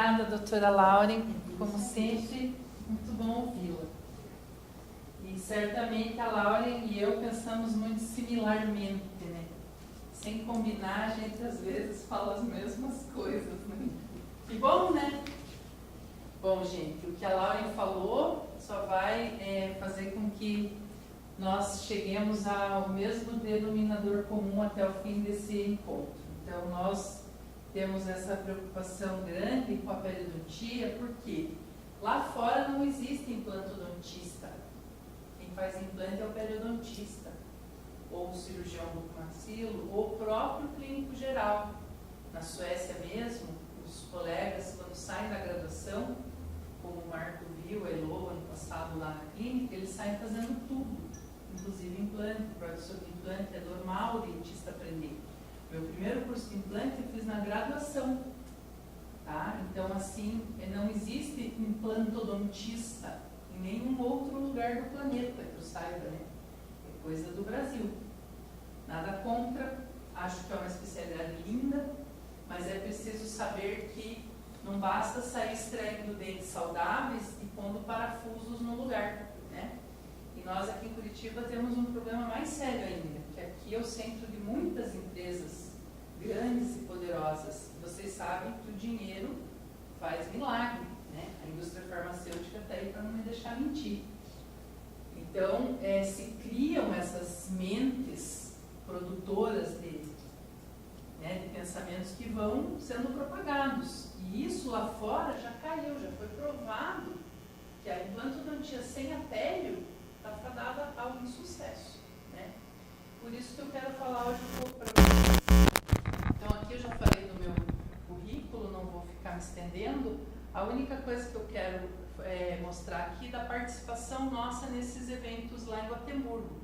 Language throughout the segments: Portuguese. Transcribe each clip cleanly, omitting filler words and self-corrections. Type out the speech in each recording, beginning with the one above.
obrigada, doutora Lauren. Como sempre, muito bom ouvi-la. E certamente a Lauren e eu pensamos muito similarmente, né? Sem combinar, a gente às vezes fala as mesmas coisas, né? Que bom, né? Bom, gente, o que a Lauren falou só vai fazer com que nós cheguemos ao mesmo denominador comum até o fim desse encontro. Então, nós temos essa preocupação grande com a periodontia, porque lá fora não existe implantodontista. Quem faz implante é o periodontista, ou o cirurgião do maxilo, ou o próprio clínico geral. Na Suécia mesmo, os colegas, quando saem da graduação, como o Marco viu, a Elô, ano passado lá na clínica, eles saem fazendo tudo, inclusive implante. O professor de implante é normal o dentista aprender. Meu primeiro curso de implante eu fiz na graduação, tá? Então, assim, não existe implantodontista em nenhum outro lugar do planeta, que eu saiba, né? É coisa do Brasil. Nada contra, acho que é uma especialidade linda, mas é preciso saber que não basta sair extraindo dentes saudáveis e pondo parafusos no lugar, né? E nós aqui em Curitiba temos um problema mais sério ainda, que aqui é o centro de muitas empresas grandes e poderosas. Vocês sabem que o dinheiro faz milagre, né? A indústria farmacêutica está aí para não me deixar mentir. Então, se criam essas mentes produtoras de pensamentos que vão sendo propagados. E isso lá fora já caiu, já foi provado que a implantodontia sem apélio está fadada ao insucesso, né? Por isso que eu quero falar hoje um pouco para vocês. Então, aqui eu já falei do meu currículo, não vou ficar me estendendo. A única coisa que eu quero mostrar aqui é da participação nossa nesses eventos lá em Gotemburgo.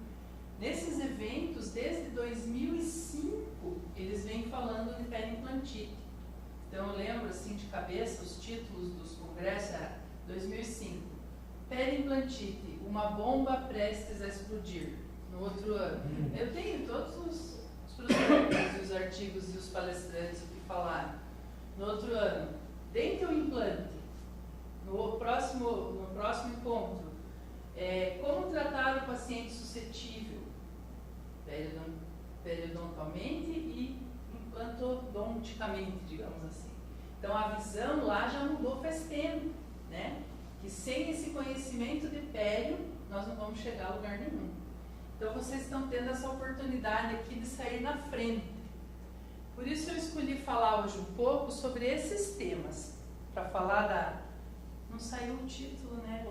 Nesses eventos, desde 2005, eles vêm falando de periimplantite. Então, eu lembro, assim, de cabeça, os títulos dos congressos era 2005. Periimplantite, uma bomba prestes a explodir. No outro ano. Eu tenho todos os prospectos, os artigos e os palestrantes que falaram. No outro ano, dente ou implante? No próximo encontro, como tratar o paciente suscetível? Periodontalmente e implantodonticamente, digamos assim. Então, a visão lá já mudou faz tempo, né? Que sem esse conhecimento de pério, nós não vamos chegar a lugar nenhum. Então, vocês estão tendo essa oportunidade aqui de sair na frente. Por isso, eu escolhi falar hoje um pouco sobre esses temas. Para falar da... Não saiu o título, né?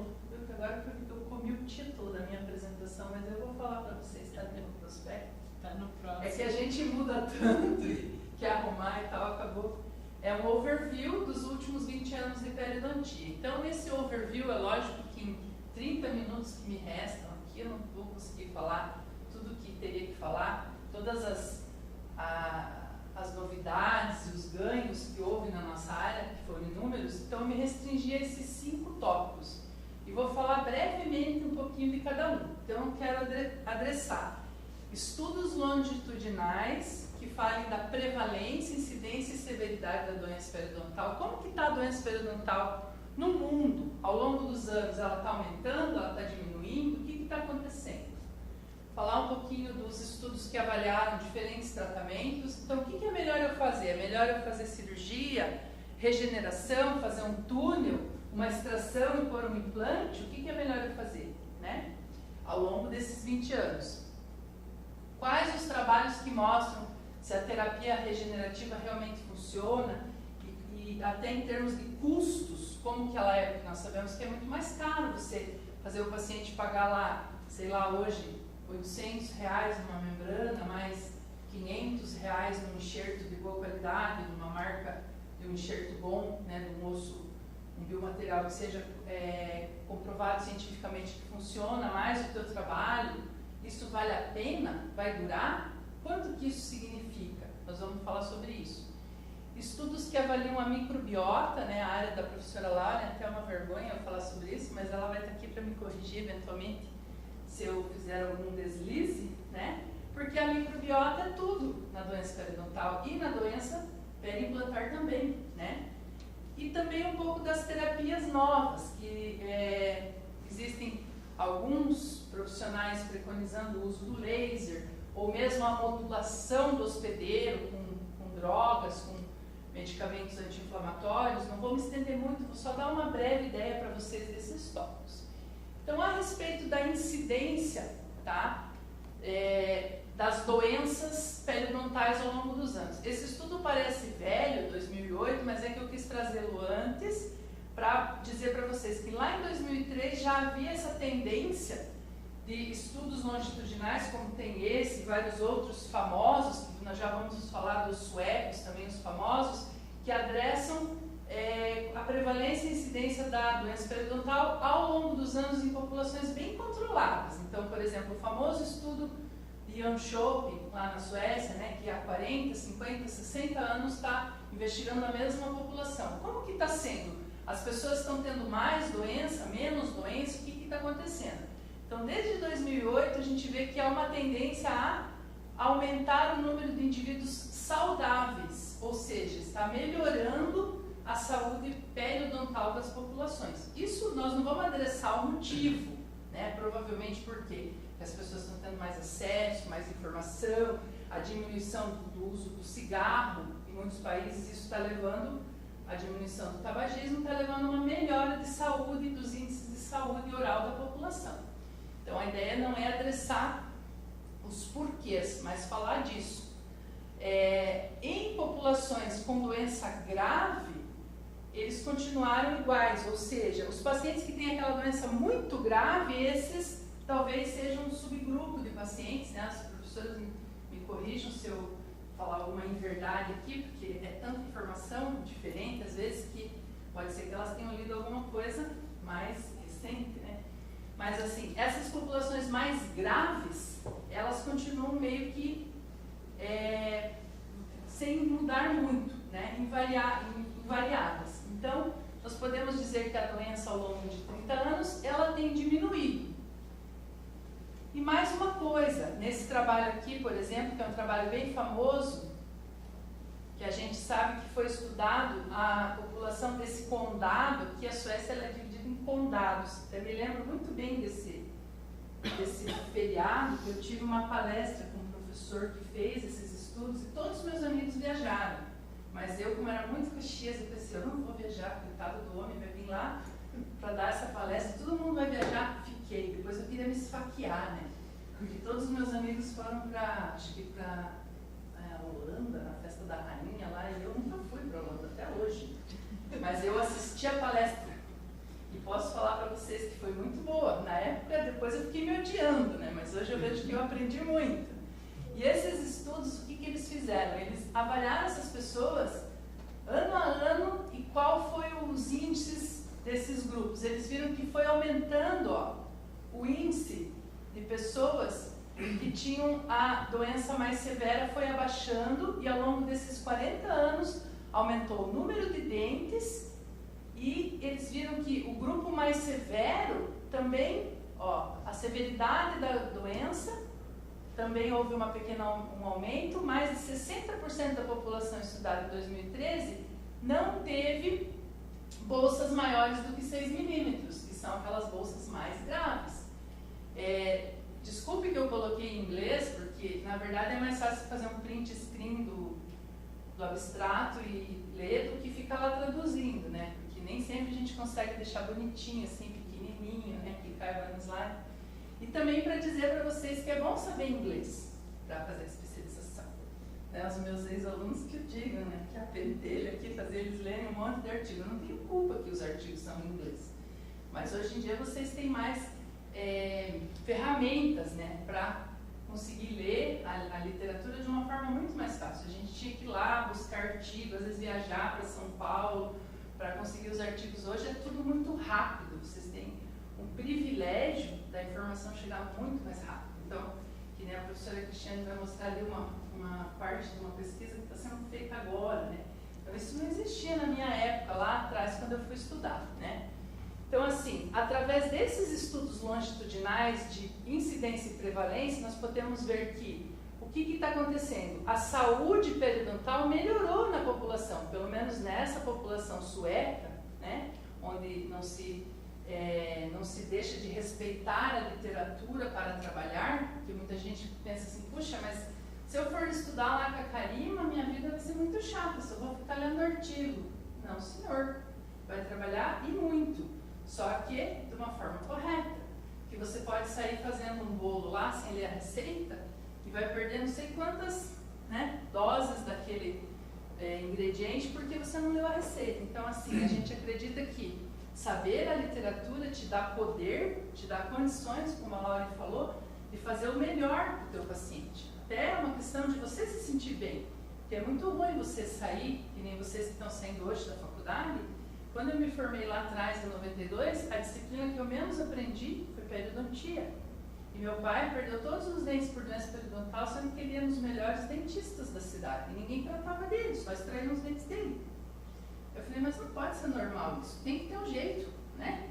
Agora eu comi o título da minha apresentação, mas eu vou falar para vocês, está no prospecto? Está no próximo. É que a gente muda tanto e quer arrumar e tal, acabou. É um overview dos últimos 20 anos de periodontia. Então, nesse overview, é lógico que em 30 minutos que me restam aqui, eu não vou conseguir falar tudo o que teria que falar, todas as novidades e os ganhos que houve na nossa área, que foram inúmeros. Então, eu me restringi a esses 5 tópicos. E vou falar brevemente um pouquinho de cada um. Então, eu quero adressar estudos longitudinais que falem da prevalência, incidência e severidade da doença periodontal. Como que está a doença periodontal no mundo? Ao longo dos anos, ela está aumentando, ela está diminuindo? O que está acontecendo? Falar um pouquinho dos estudos que avaliaram diferentes tratamentos. Então, o que é melhor eu fazer? É melhor eu fazer cirurgia, regeneração, fazer um túnel, uma extração e pôr um implante? O que é melhor eu fazer, né? Ao longo desses 20 anos. Quais os trabalhos que mostram se a terapia regenerativa realmente funciona e até em termos de custos, como que ela é? Porque nós sabemos que é muito mais caro você fazer o paciente pagar lá, sei lá, hoje, R$800 numa membrana, mais R$500 num enxerto de boa qualidade, numa marca de um enxerto bom, né, de um osso, um biomaterial que seja comprovado cientificamente que funciona mais o teu trabalho. Isso vale a pena? Vai durar? Quanto que isso significa? Nós vamos falar sobre isso. Estudos que avaliam a microbiota, né, a área da professora Lauren, até uma vergonha eu falar sobre isso, mas ela vai estar aqui para me corrigir eventualmente se eu fizer algum deslize, né? Porque a microbiota é tudo na doença periodontal e na doença periimplantar também, né? E também também um pouco das terapias novas, que existem alguns profissionais preconizando o uso do laser, ou mesmo a modulação do hospedeiro com drogas, com medicamentos anti-inflamatórios. Não vou me estender muito, vou só dar uma breve ideia para vocês desses tópicos. Então, a respeito da incidência, tá? Das doenças periodontais ao longo dos anos. Esse estudo parece velho, 2008, mas é que eu quis trazê-lo antes para dizer para vocês que lá em 2003 já havia essa tendência de estudos longitudinais, como tem esse e vários outros famosos, que nós já vamos falar dos suecos também, os famosos, que adressam a prevalência e incidência da doença periodontal ao longo dos anos em populações bem controladas. Então, por exemplo, o famoso estudo de Jönköping, lá na Suécia, né, que há 40, 50, 60 anos está investigando a mesma população. Como que está sendo? As pessoas estão tendo mais doença, menos doença? O que está acontecendo? Então, desde 2008, a gente vê que há uma tendência a aumentar o número de indivíduos saudáveis, ou seja, está melhorando a saúde periodontal das populações. Isso nós não vamos adressar o motivo, né? Provavelmente porque as pessoas estão tendo mais acesso, mais informação, a diminuição do uso do cigarro, em muitos países isso está levando, a diminuição do tabagismo está levando a uma melhora de saúde, dos índices de saúde oral da população. Então a ideia não é adressar os porquês, mas falar disso. Em populações com doença grave, eles continuaram iguais, ou seja, os pacientes que têm aquela doença muito grave, esses talvez sejam um subgrupo de pacientes, né? As professoras me corrijam se eu falar alguma inverdade aqui, porque é tanta informação diferente, às vezes, que pode ser que elas tenham lido alguma coisa mais recente, né? Mas assim, essas populações mais graves, elas continuam meio que sem mudar muito, né? Invariadas. Então, nós podemos dizer que a doença ao longo de 30 anos, ela tem diminuído. E mais uma coisa, nesse trabalho aqui, por exemplo, que é um trabalho bem famoso, que a gente sabe que foi estudado a população desse condado, que a Suécia ela é dividida em condados. Eu me lembro muito bem desse feriado, que eu tive uma palestra com um professor que fez esses estudos, e todos os meus amigos viajaram. Mas eu, como era muito caxias, eu pensei, eu não vou viajar, coitado do homem, vai vir lá para dar essa palestra, todo mundo vai viajar. Fiquei, depois eu queria me esfaquear, né? Porque todos os meus amigos foram acho que para Holanda, na festa da rainha lá, e eu nunca fui para Holanda até hoje. Mas eu assisti a palestra e posso falar para vocês que foi muito boa. Na época, depois eu fiquei me odiando, né? Mas hoje eu vejo que eu aprendi muito. E esses estudos, o que eles fizeram? Eles avaliaram essas pessoas ano a ano e qual foi os índices desses grupos. Eles viram que foi aumentando, o índice de pessoas que tinham a doença mais severa foi abaixando, e ao longo desses 40 anos aumentou o número de dentes, e eles viram que o grupo mais severo também, a severidade da doença também houve um aumento. Mais de 60% da população estudada em 2013 não teve bolsas maiores do que 6 milímetros, que são aquelas bolsas mais graves. Desculpe que eu coloquei em inglês, porque na verdade é mais fácil fazer um print screen do abstrato e ler do que ficar lá traduzindo, né? Porque nem sempre a gente consegue deixar bonitinho, assim, pequenininho, né? Que caiba no slide. E também para dizer para vocês que é bom saber inglês para fazer especialização. Né? Os meus ex-alunos que o digam, né? Que a pentelha aqui, fazer eles lerem um monte de artigo. Eu não tenho culpa que os artigos são em inglês. Mas hoje em dia vocês têm mais ferramentas, né? Para conseguir ler a literatura de uma forma muito mais fácil. A gente tinha que ir lá buscar artigos, às vezes viajar para São Paulo para conseguir os artigos. Hoje é tudo muito rápido. Vocês têm um privilégio da informação chegar muito mais rápido. Então, que nem a professora Cristiane vai mostrar ali uma parte de uma pesquisa que está sendo feita agora, né? Então, isso não existia na minha época, lá atrás, quando eu fui estudar, né? Então, assim, através desses estudos longitudinais de incidência e prevalência, nós podemos ver que o que está acontecendo? A saúde periodontal melhorou na população, pelo menos nessa população sueca, né? Onde não se deixa de respeitar a literatura para trabalhar, porque muita gente pensa assim, puxa, mas se eu for estudar lá com a Karima, minha vida vai ser muito chata, só vou ficar lendo artigo. Não, senhor, vai trabalhar e muito, só que de uma forma correta, que você pode sair fazendo um bolo lá sem ler a receita e vai perder não sei quantas, né, doses daquele ingrediente porque você não leu a receita. Então, assim, a gente acredita que saber a literatura te dá poder, te dá condições, como a Laura falou, de fazer o melhor para o teu paciente. Até é uma questão de você se sentir bem. Porque é muito ruim você sair, que nem vocês que estão saindo hoje da faculdade. Quando eu me formei lá atrás, em 92, a disciplina que eu menos aprendi foi periodontia. E meu pai perdeu todos os dentes por doença periodontal, sendo que ele ia nos melhores dentistas da cidade. E ninguém tratava dele, só extraíam os dentes dele. Eu falei, mas não pode ser normal isso, tem que ter um jeito, né?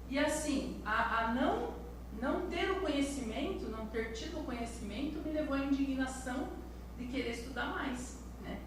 E assim, a não ter o conhecimento, não ter tido o conhecimento, me levou à indignação de querer estudar mais, né?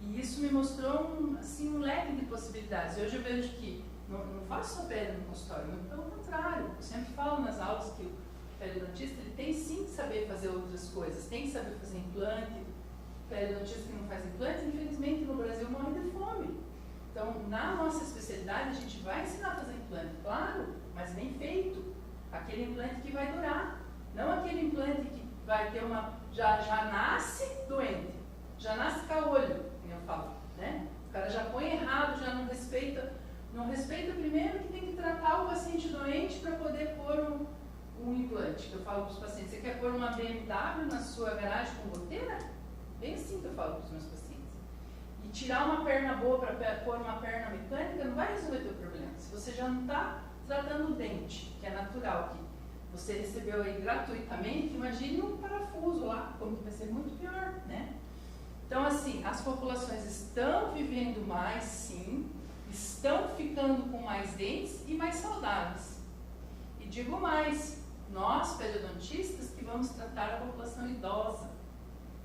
E isso me mostrou um leque de possibilidades. Hoje eu vejo que não faço só pele no consultório, muito pelo contrário. Eu sempre falo nas aulas que o periodontista ele tem sim que saber fazer outras coisas, tem que saber fazer implante. O periodontista que não faz implante, infelizmente no Brasil morre de fome. Então, na nossa especialidade, a gente vai ensinar a fazer implante, claro, mas bem feito. Aquele implante que vai durar. Não aquele implante que vai ter já nasce doente, já nasce caolho, como eu falo, né? O cara já põe errado, já não respeita primeiro que tem que tratar o paciente doente para poder pôr um implante. Que eu falo para os pacientes, você quer pôr uma BMW na sua garagem com goteira? Bem assim que eu falo para os meus pacientes. E tirar uma perna boa para pôr uma perna mecânica não vai resolver o teu problema. Se você já não está tratando o dente, que é natural, que você recebeu aí gratuitamente, imagine um parafuso lá, como que vai ser muito pior, né? Então, assim, as populações estão vivendo mais, sim, estão ficando com mais dentes e mais saudáveis. E digo mais, nós, periodontistas, que vamos tratar a população idosa,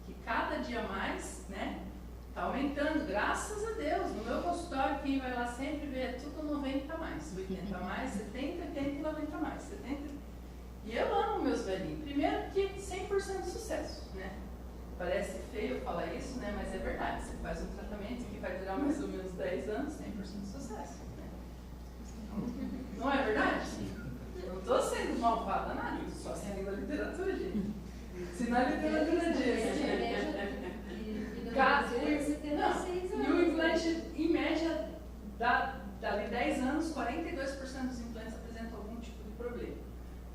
que cada dia mais, né, está aumentando, graças a Deus. No meu consultório, quem vai lá sempre vê, é tudo 90 a mais, 80 a mais, 70, 80 e 90 a mais, 70. E eu amo meus velhinhos. Primeiro que 100% de sucesso, né? Parece feio falar isso, né? Mas é verdade. Você faz um tratamento que vai durar mais ou menos 10 anos, 100% de sucesso, né? Não é verdade? Eu não estou sendo malvada nada, só sendo a literatura, gente. Se na literatura diz, e o implante, em média, dali 10 anos, 42% dos implantes apresentam algum tipo de problema.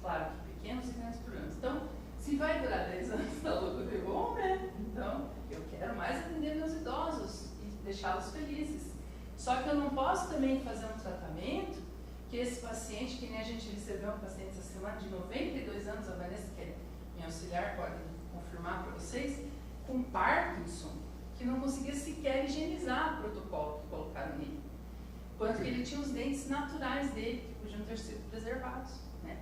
Claro que pequenos e grandes problemas. Então, se vai durar 10 anos, tá louco de bom, né? Então, eu quero mais atender meus idosos e deixá-los felizes. Só que eu não posso também fazer um tratamento que esse paciente, que nem a gente recebeu um paciente essa semana de 92 anos, a Vanessa, que é minha auxiliar, pode confirmar para vocês, com Parkinson, que não conseguia sequer higienizar o protocolo que colocaram nele. Enquanto que ele tinha os dentes naturais dele, que podiam ter sido preservados, né?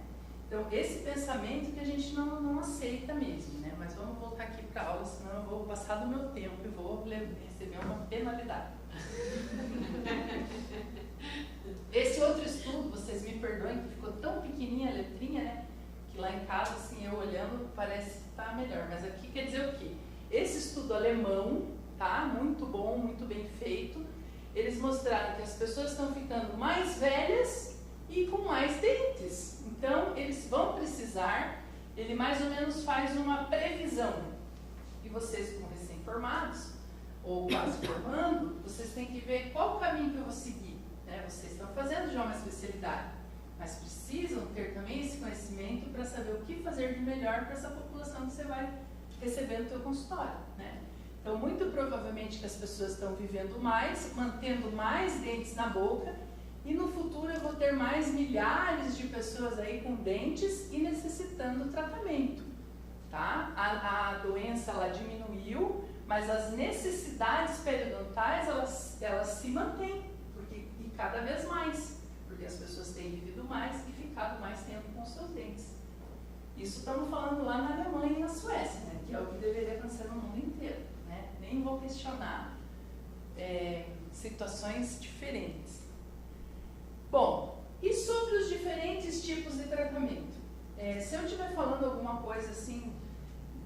Então, esse pensamento que a gente não aceita mesmo, né? Mas vamos voltar aqui para a aula, senão eu vou passar do meu tempo e vou receber uma penalidade. Esse outro estudo, vocês me perdoem, que ficou tão pequenininha a letrinha, né? Que lá em casa, assim, eu olhando, parece que está melhor. Mas aqui quer dizer o quê? Esse estudo alemão, tá? Muito bom, muito bem feito. Eles mostraram que as pessoas estão ficando mais velhas e com mais dentes. Então, eles vão precisar, ele mais ou menos faz uma previsão. E vocês, como recém-formados, ou quase formando, vocês têm que ver qual o caminho que eu vou seguir, né? Vocês estão fazendo já uma especialidade, mas precisam ter também esse conhecimento para saber o que fazer de melhor para essa população que você vai receber no teu consultório, né? Então, muito provavelmente que as pessoas estão vivendo mais, mantendo mais dentes na boca, e no futuro eu vou ter mais milhares de pessoas aí com dentes e necessitando tratamento, tá? A doença, ela diminuiu, mas as necessidades periodontais, elas se mantêm, e cada vez mais, porque as pessoas têm vivido mais e ficado mais tempo com seus dentes. Isso estamos falando lá na Alemanha e na Suécia, né? Que é o que deveria acontecer no mundo inteiro, né? Nem vou questionar situações diferentes. diferentes tipos de tratamento. Se eu estiver falando alguma coisa assim,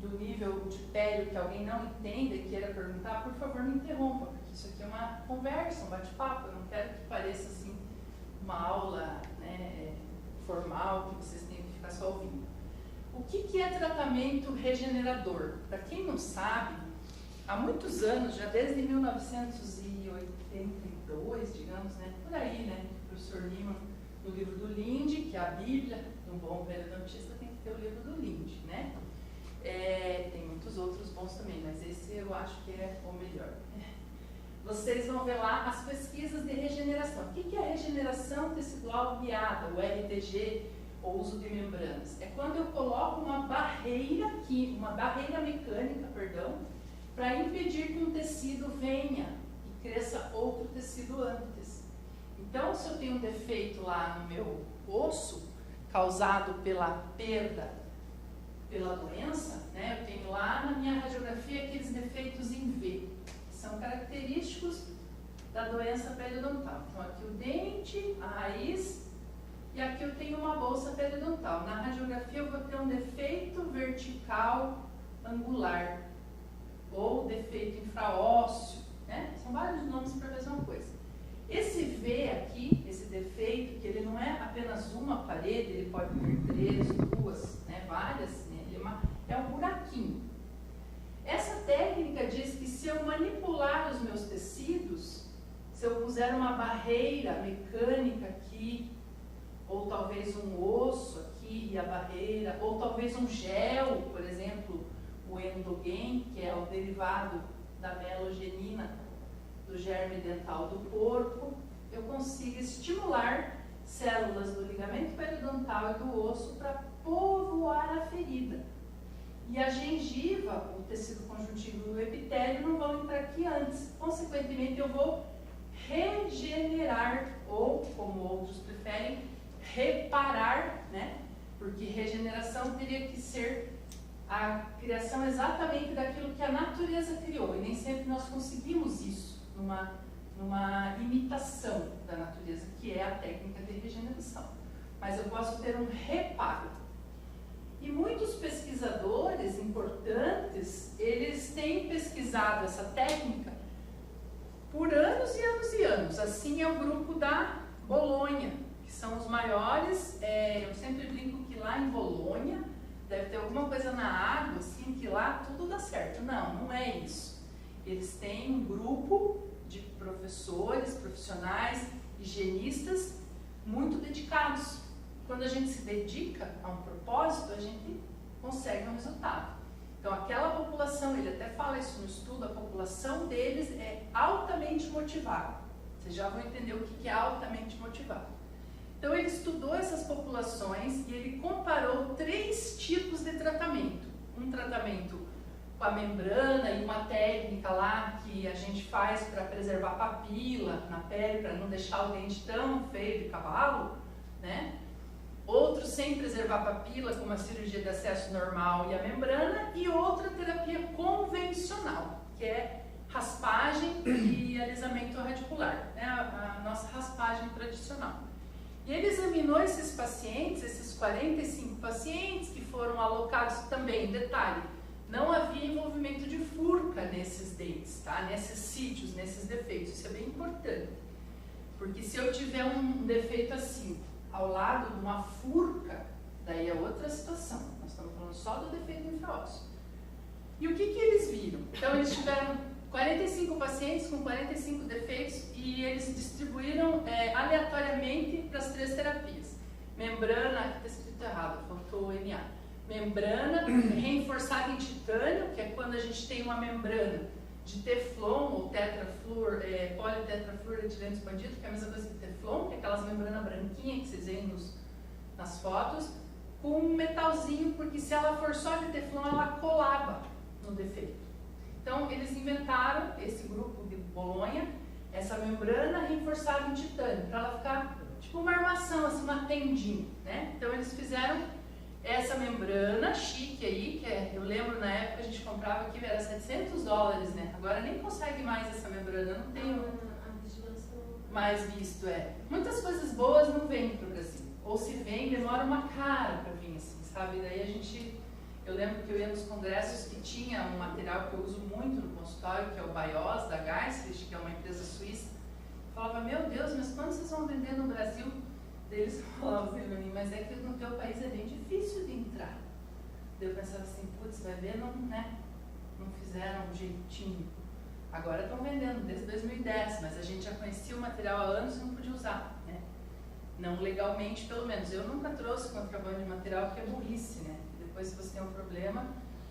do nível de pele que alguém não entenda e queira perguntar, por favor me interrompa, porque isso aqui é uma conversa, um bate-papo, eu não quero que pareça assim uma aula, né, formal, que vocês tenham que ficar só ouvindo. O que é tratamento regenerador? Para quem não sabe, há muitos anos, já desde 1982, digamos, né, por aí, né, o professor Lima, no livro do Linde, que é a Bíblia de um bom periodontista, tem que ter o livro do Linde, né? Tem muitos outros bons também, mas esse eu acho que é o melhor. Vocês vão ver lá as pesquisas de regeneração. O que é regeneração tecidual guiada, o RTG, ou uso de membranas? É quando eu coloco uma barreira aqui, uma barreira mecânica, perdão, para impedir que um tecido venha e cresça outro tecido antes. Então, se eu tenho um defeito lá no meu osso, causado pela perda, pela doença, né, eu tenho lá na minha radiografia aqueles defeitos em V, que são característicos da doença periodontal. Então, aqui o dente, a raiz, e aqui eu tenho uma bolsa periodontal. Na radiografia eu vou ter um defeito vertical angular, ou defeito infraósseo, né? São vários nomes para a mesma coisa. Esse V aqui, esse defeito, que ele não é apenas uma parede, ele pode ter 3, 2, né, várias, né, é um buraquinho. Essa técnica diz que se eu manipular os meus tecidos, se eu puser uma barreira mecânica aqui, ou talvez um osso aqui e a barreira, ou talvez um gel, por exemplo, o Endogen, que é o derivado da melogenina do germe dental do porco, eu consigo estimular células do ligamento periodontal e do osso para povoar a ferida. E a gengiva, o tecido conjuntivo e o epitélio não vão entrar aqui antes. Consequentemente, eu vou regenerar, ou, como outros preferem, reparar, né? Porque regeneração teria que ser a criação exatamente daquilo que a natureza criou. E nem sempre nós conseguimos isso numa imitação da natureza, que é a técnica de regeneração. Mas eu posso ter um reparo. E muitos pesquisadores importantes, eles têm pesquisado essa técnica por anos e anos e anos. Assim é o grupo da Bolonha, que são os maiores. Eu sempre brinco que lá em Bolonha deve ter alguma coisa na água, assim, que lá tudo dá certo. Não, não é isso. Eles têm um grupo de professores, profissionais, higienistas muito dedicados. Quando a gente se dedica a um propósito, a gente consegue um resultado. Então, aquela população, ele até fala isso no estudo, a população deles é altamente motivada. Vocês já vão entender o que é altamente motivado. Então, ele estudou essas populações e ele comparou 3 tipos de tratamento. Um tratamento com a membrana e uma técnica lá que a gente faz para preservar a papila na pele, para não deixar o dente tão feio de cavalo, né? Outro sem preservar a papila, como a cirurgia de acesso normal e a membrana, e outra terapia convencional, que é raspagem e alisamento radicular, né? A nossa raspagem tradicional. E ele examinou esses pacientes, esses 45 pacientes que foram alocados também, detalhe, não havia envolvimento de furca nesses dentes, tá? Nesses sítios, nesses defeitos, isso é bem importante. Porque se eu tiver um defeito assim, ao lado de uma furca, daí é outra situação. Nós estamos falando só do defeito infraósseo. E o que eles viram? Então, eles tiveram 45 pacientes com 45 defeitos e eles distribuíram aleatoriamente para as 3 terapias. Membrana, aqui está escrito errado, faltou o NA. Membrana reforçada em titânio, que é quando a gente tem uma membrana de teflon ou tetrafluor, politetrafluoretileno expandido, que é a mesma coisa que teflon, que é aquelas membranas branquinhas que vocês veem nas fotos, com um metalzinho, porque se ela for só de teflon, ela colava no defeito. Então, eles inventaram, esse grupo de Bolonha, essa membrana reforçada em titânio, para ela ficar tipo uma armação, assim, uma tendinha, né? Então, eles fizeram essa membrana chique aí, que eu lembro na época a gente comprava aqui, era $700, né? Agora nem consegue mais essa membrana, não tem mais visto, Muitas coisas boas não vêm para o Brasil. ou se vem, demora uma cara para vir, assim, sabe? Daí eu lembro que eu ia nos congressos que tinha um material que eu uso muito no consultório, que é o BIOS, da Geislich, que é uma empresa suíça. Eu falava, meu Deus, mas quando vocês vão vender no Brasil? Daí eles falavam assim pra mim, mas é que no teu país é bem difícil de entrar. Daí eu pensava assim, putz, vai ver, não, né? Não fizeram um jeitinho. Agora estão vendendo desde 2010, mas a gente já conhecia o material há anos e não podia usar, né? Não legalmente, pelo menos. Eu nunca trouxe contrabando de material porque é burrice, né? Depois, se você tem um problema,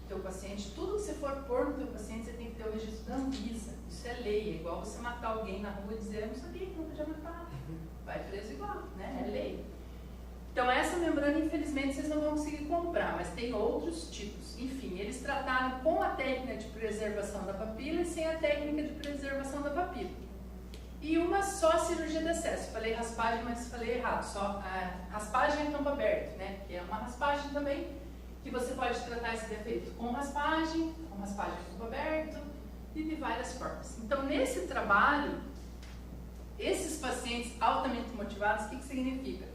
teu paciente, tudo que você for pôr no teu paciente, você tem que ter o registro da Anvisa. Isso é lei, é igual você matar alguém na rua e dizer, eu não sabia que não podia matar. Vai preso igual, né? É lei. Então, essa membrana, infelizmente, vocês não vão conseguir comprar, mas tem outros tipos. Enfim, eles trataram com a técnica de preservação da papila e sem a técnica de preservação da papila. E uma só cirurgia de excesso. Falei raspagem, mas falei errado. Só a raspagem é campo aberto, né? Que é uma raspagem também, que você pode tratar esse defeito com raspagem a campo aberto e de várias formas. Então, nesse trabalho, esses pacientes altamente motivados, o que significa?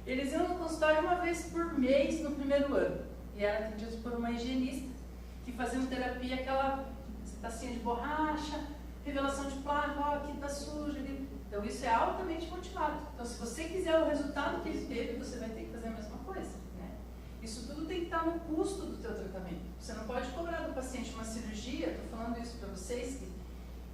Eles iam no consultório uma vez por mês no primeiro ano e eram atendidos por uma higienista que fazia uma terapia, aquela tacinha de borracha, revelação de placa, ó, aqui tá sujo. Então isso é altamente motivado. Então se você quiser o resultado que ele teve, você vai ter que fazer a mesma coisa, né? Isso tudo tem que estar no custo do teu tratamento. Você não pode cobrar do paciente uma cirurgia, estou falando isso para vocês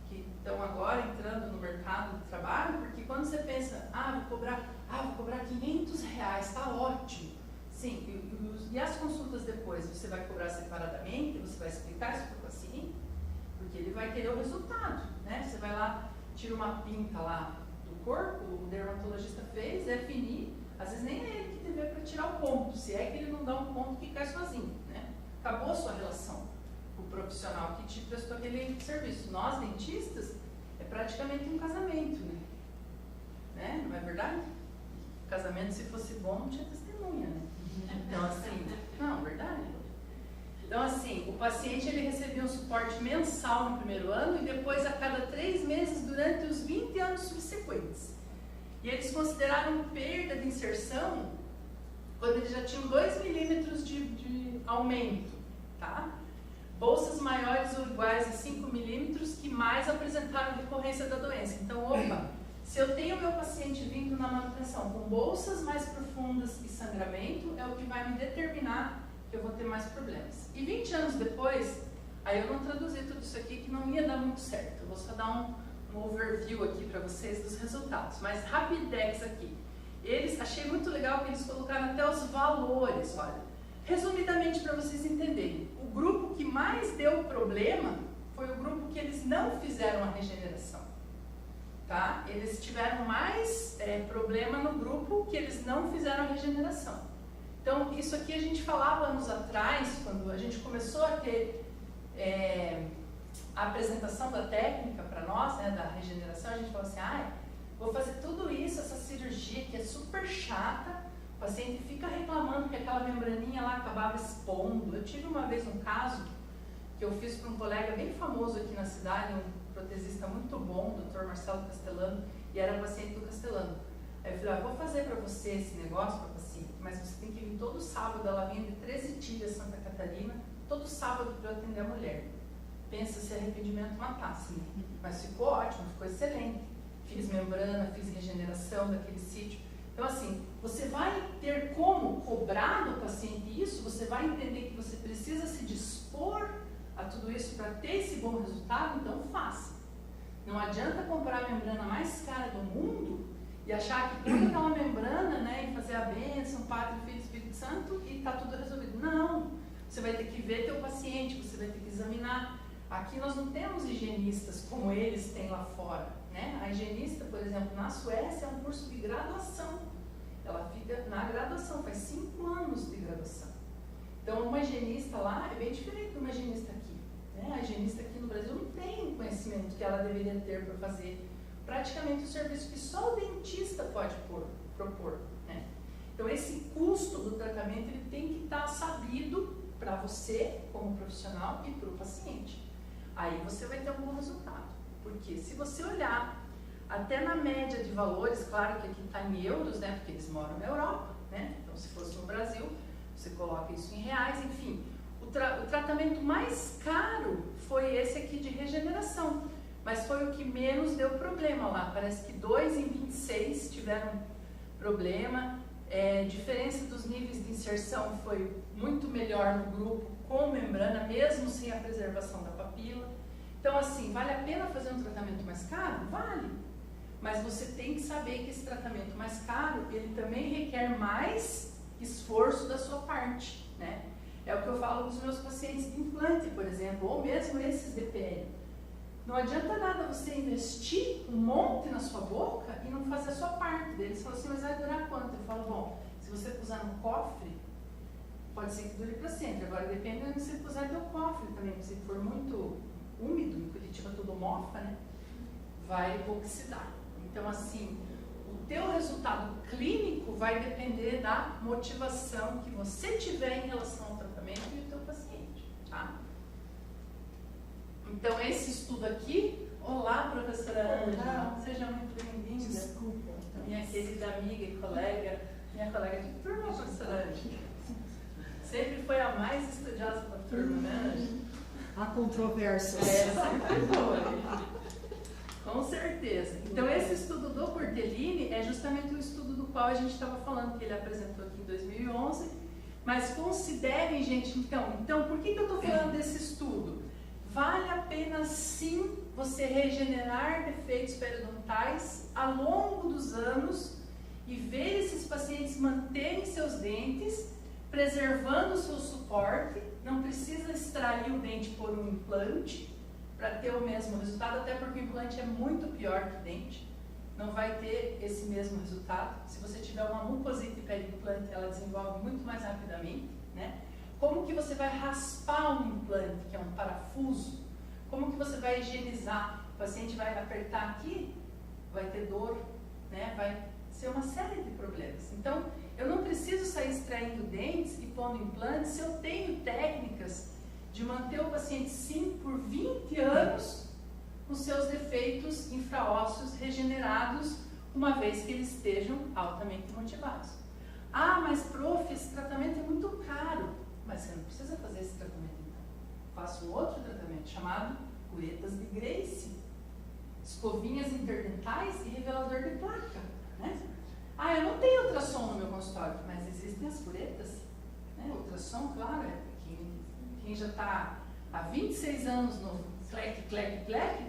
que estão agora entrando no mercado de trabalho, porque quando você pensa, vou cobrar R$500, está ótimo. Sim, e as consultas depois, você vai cobrar separadamente, você vai explicar isso para o paciente, porque ele vai querer o resultado, né? Você vai lá, tira uma pinta lá do corpo, o dermatologista fez, é finir, às vezes nem é ele que teve para tirar o ponto, se é que ele não dá um ponto que cai sozinho, né? Acabou a sua relação com o profissional que te prestou aquele serviço. Nós, dentistas, é praticamente um casamento, né? Não é verdade? Casamento, se fosse bom, não tinha testemunha, né? Então, assim, não, verdade. Então, assim, o paciente, ele recebia um suporte mensal no primeiro ano e depois a cada 3 meses durante os 20 anos subsequentes. E eles consideraram perda de inserção quando eles já tinham 2 milímetros de aumento, tá? Bolsas maiores ou iguais a 5 milímetros que mais apresentaram decorrência da doença. Então, se eu tenho meu paciente vindo na manutenção com bolsas mais profundas e sangramento, é o que vai me determinar que eu vou ter mais problemas. E 20 anos depois, aí eu não traduzi tudo isso aqui que não ia dar muito certo. Eu vou só dar um overview aqui para vocês dos resultados, mas rapidex aqui. Achei muito legal que eles colocaram até os valores, olha. Resumidamente, para vocês entenderem, o grupo que mais deu problema foi o grupo que eles não fizeram a regeneração. Tá? Eles tiveram mais problema no grupo que eles não fizeram a regeneração. Então, isso aqui a gente falava anos atrás, quando a gente começou a ter a apresentação da técnica para nós, né, da regeneração, a gente falou assim, vou fazer tudo isso, essa cirurgia que é super chata, o paciente fica reclamando que aquela membraninha lá acabava expondo. Eu tive uma vez um caso que eu fiz para um colega bem famoso aqui na cidade, um protesista muito bom, o Dr. Marcelo Castellano, e era paciente do Castellano. Aí eu falei, vou fazer para você esse negócio para paciente, mas você tem que vir todo sábado, ela vinha de 13 Tilhas, Santa Catarina, todo sábado para eu atender a mulher. Pensa se arrependimento matasse, né? Mas ficou ótimo, ficou excelente. Fiz membrana, fiz regeneração daquele sítio. Então assim, você vai ter como cobrar do paciente isso, você vai entender que você precisa se dispor a tudo isso para ter esse bom resultado, então faça. Não adianta comprar a membrana mais cara do mundo e achar que toda aquela membrana, né, e fazer a bênção, Pai, Filho e Espírito Santo e está tudo resolvido. Não! Você vai ter que ver teu paciente, você vai ter que examinar. Aqui nós não temos higienistas como eles têm lá fora, né? A higienista, por exemplo, na Suécia é um curso de graduação. Ela fica na graduação, faz 5 anos de graduação. Então, uma higienista lá é bem diferente de uma higienista aqui, né? A higienista aqui no Brasil não tem o conhecimento que ela deveria ter para fazer praticamente o serviço que só o dentista pode propor, né? Então, esse custo do tratamento ele tem que estar sabido para você, como profissional, e para o paciente. Aí você vai ter um bom resultado. Porque se você olhar até na média de valores, claro que aqui está em euros, né, porque eles moram na Europa, né, então se fosse no Brasil, você coloca isso em reais, enfim. O tratamento mais caro foi esse aqui de regeneração, mas foi o que menos deu problema lá, parece que 2 em 26 tiveram problema, diferença dos níveis de inserção foi muito melhor no grupo com membrana, mesmo sem a preservação da papila. Então assim, vale a pena fazer um tratamento mais caro? Vale! Mas você tem que saber que esse tratamento mais caro, ele também requer mais esforço da sua parte, né? É o que eu falo com os meus pacientes de implante, por exemplo, ou mesmo esses DPL. Não adianta nada você investir um monte na sua boca e não fazer a sua parte. Eles falam assim, mas vai durar quanto? Eu falo, bom, se você usar no cofre, pode ser que dure para sempre. Agora depende de você usar teu cofre também. Se for muito úmido, em Curitiba tudo mofa, né? Vai oxidar. Então assim, o teu resultado clínico vai depender da motivação que você tiver em relação ao tratamento e o teu paciente, tá? Então esse estudo aqui, olá professora Ângela, seja muito bem-vinda. Desculpa. Minha querida amiga e colega, minha colega de turma, professora Ângela. Sempre foi a mais estudiosa da turma, né, Ângela? Há controvérsias. Sempre foi. Com certeza. Então esse estudo do Cortellini é justamente o estudo do qual a gente estava falando, que ele apresentou aqui em 2011. Mas considerem, gente, então por que eu estou falando desse estudo? Vale a pena sim você regenerar defeitos periodontais ao longo dos anos e ver esses pacientes manterem seus dentes, preservando o seu suporte. Não precisa extrair o dente por um implante para ter o mesmo resultado, até porque o implante é muito pior que o dente. Não vai ter esse mesmo resultado. Se você tiver uma mucosite periimplante, ela desenvolve muito mais rapidamente, né? Como que você vai raspar um implante, que é um parafuso? Como que você vai higienizar? O paciente vai apertar aqui, vai ter dor, né? Vai ser uma série de problemas. Então, eu não preciso sair extraindo dentes e pondo implantes se eu tenho técnicas de manter o paciente sim por 20 anos com seus defeitos infraósseos regenerados, uma vez que eles estejam altamente motivados. Ah, mas prof, esse tratamento é muito caro. Mas você não precisa fazer esse tratamento então. Faça um outro tratamento chamado curetas de Grace, escovinhas interdentais e revelador de placa, né? Ah, eu não tenho ultrassom no meu consultório, mas existem as curetas, né? Ultrassom, claro, quem já está há 26 anos no clec,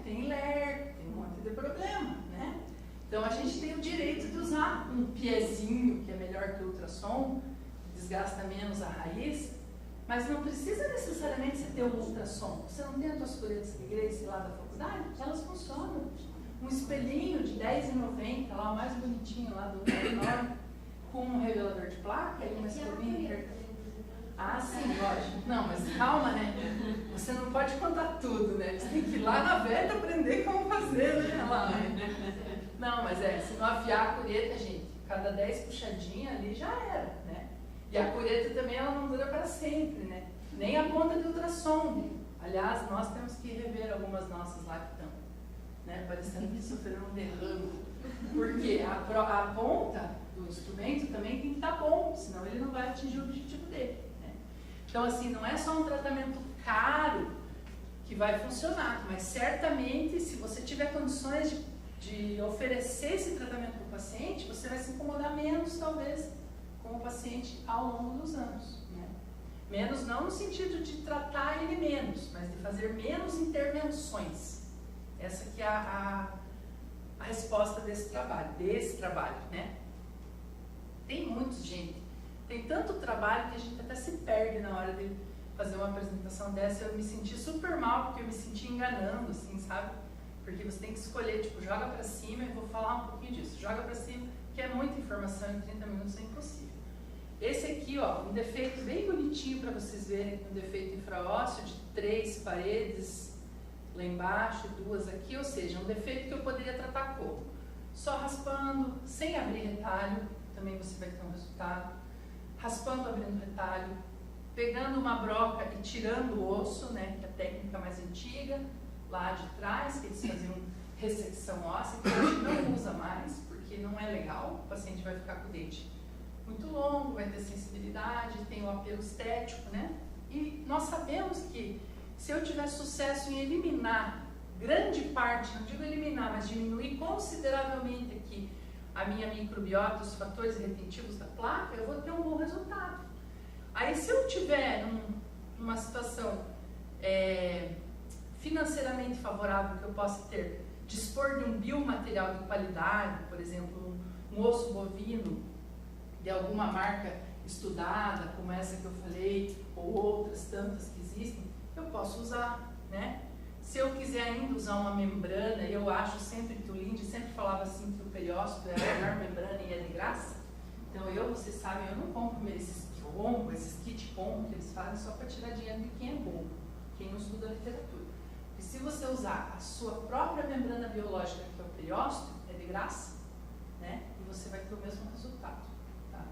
tem LER, tem um monte de problema, né? Então a gente tem o direito de usar um piezinho, que é melhor que o ultrassom, que desgasta menos a raiz, mas não precisa necessariamente você ter um ultrassom. Você não tem as tuas curetas de Grace lá da faculdade? Elas funcionam. Um espelhinho de R$10,90, lá o mais bonitinho lá do enorme, com um revelador de placa e uma escovinha. Ah, sim, lógico. Não, mas calma, né? Você não pode contar tudo, né? Você tem que ir lá na VET aprender como fazer, né? Lá, né? Não, mas se não afiar a cureta, gente, cada 10 puxadinhas ali já era, né? E a cureta também, ela não dura para sempre, né? Nem a ponta de ultrassom. Aliás, nós temos que rever algumas nossas lá que estão, né? Parecendo que sofreram um derrame. Porque a ponta do instrumento também tem que estar bom, senão ele não vai atingir o objetivo dele. Então, assim, não é só um tratamento caro que vai funcionar, mas certamente, se você tiver condições de oferecer esse tratamento para o paciente, você vai se incomodar menos, talvez, com o paciente ao longo dos anos, né? Menos não no sentido de tratar ele menos, mas de fazer menos intervenções. Essa que é a resposta desse trabalho, né? Tem muitos, gente. Tem tanto trabalho que a gente até se perde na hora de fazer uma apresentação dessa. Eu me senti super mal, porque eu me senti enganando, assim, sabe? Porque você tem que escolher, tipo, joga pra cima, e vou falar um pouquinho disso. Joga pra cima, que é muita informação, em 30 minutos é impossível. Esse aqui, ó, um defeito bem bonitinho para vocês verem, um defeito infraósseo de 3 paredes lá embaixo, 2 aqui, ou seja, um defeito que eu poderia tratar como? Só raspando, sem abrir retalho, também você vai ter um resultado. Raspando, abrindo retalho, pegando uma broca e tirando o osso, né, que é a técnica mais antiga, lá de trás, que eles faziam ressecção óssea, que a gente não usa mais, porque não é legal, o paciente vai ficar com o dente muito longo, vai ter sensibilidade, tem o apelo estético, né? E nós sabemos que se eu tiver sucesso em eliminar grande parte, não digo eliminar, mas diminuir consideravelmente aqui a minha microbiota, os fatores retentivos da placa, eu vou ter um bom resultado. Aí se eu tiver numa situação financeiramente favorável, que eu possa dispor de um biomaterial de qualidade, por exemplo, um osso bovino de alguma marca estudada, como essa que eu falei, ou outras tantas que existem, eu posso usar, né? Se eu quiser ainda usar uma membrana, eu acho sempre que o Lindy sempre falava assim que o periósteo é a melhor membrana e é de graça. Então vocês sabem, eu não compro esses combo, esses kit combo que eles fazem só para tirar dinheiro de quem é bobo, quem não estuda literatura. E se você usar a sua própria membrana biológica, que é o periósteo, é de graça, né? E você vai ter o mesmo resultado. Tá?